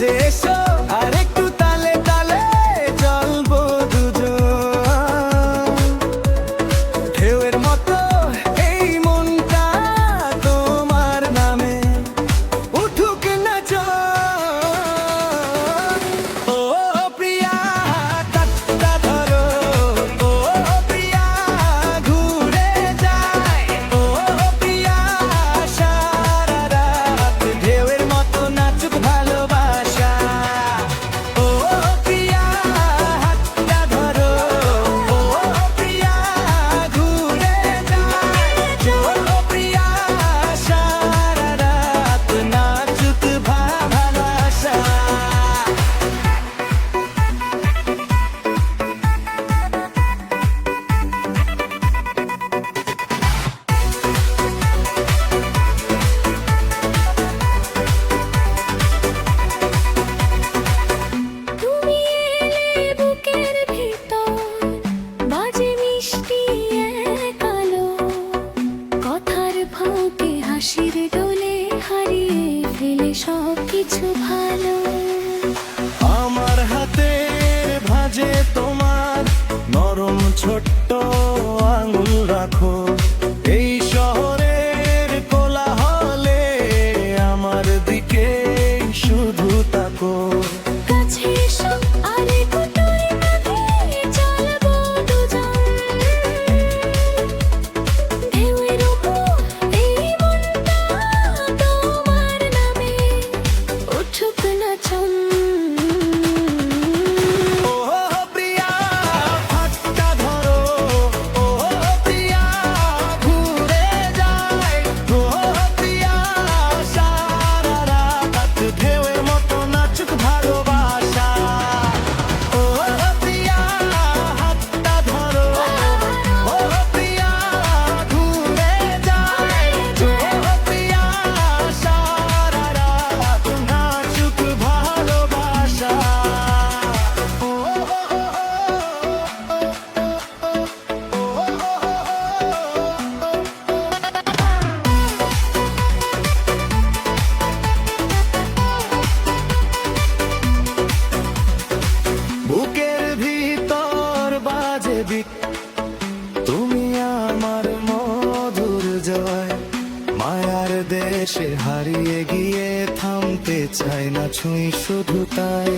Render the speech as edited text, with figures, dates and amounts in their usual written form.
কাছে এসো আর একটু তালে তালে চলবো দুজন। ঢেউয়ের মতো এই মনটা তোমার নামে উঠুক না চল। ও প্রিয়া হাতটা ধরো, ও প্রিয়া ঘুরে যায়, ও প্রিয়া সারা রাত ঢেউয়ের মতো নাচুক ভালোবাসা। ও প্রিয়া হাতটা ধরো, ও প্রিয়া ঘুরে যায়, ও প্রিয়া সারা রাত নাচুক ভালোবাসা। তুমি এলে বুকের ভিতর বাজে মিষ্টি এক আলো, কথার ফাঁকে হাসির ডোলে হারিয়ে ফেলে সবকিছু ভালো। আমার হাতের ভাঁজে তোমার নরম ছোট্ট আঙুল রাখো। এই শহরের কোলাহলে আমার দিকে শুধু তাকো। কাছে এসো আর একটু তোরে কাঁধে চলবো দুজন। ঢেউয়ের উপর এই মনটা তোমার নামে উঠুক না চল। ও প্রিয়া হাতটা ধরো, ও প্রিয়া ঘুরে যায়, ও প্রিয়া সারা রাত ঢেউয়ের মতো নাচুক ভালোবাসা। ও প্রিয়া হাতটা ধরো, ও প্রিয়া ঘুরে যায়, ও প্রিয়া সারা রাত নাচুক ভালোবাসা। বুকের ভিতর বাজে বিট, তুমি আমার মধুর জয়। মায়ার দেশে হারিয়ে গিয়ে থামতে চাই না ছুঁই শুধু তাই।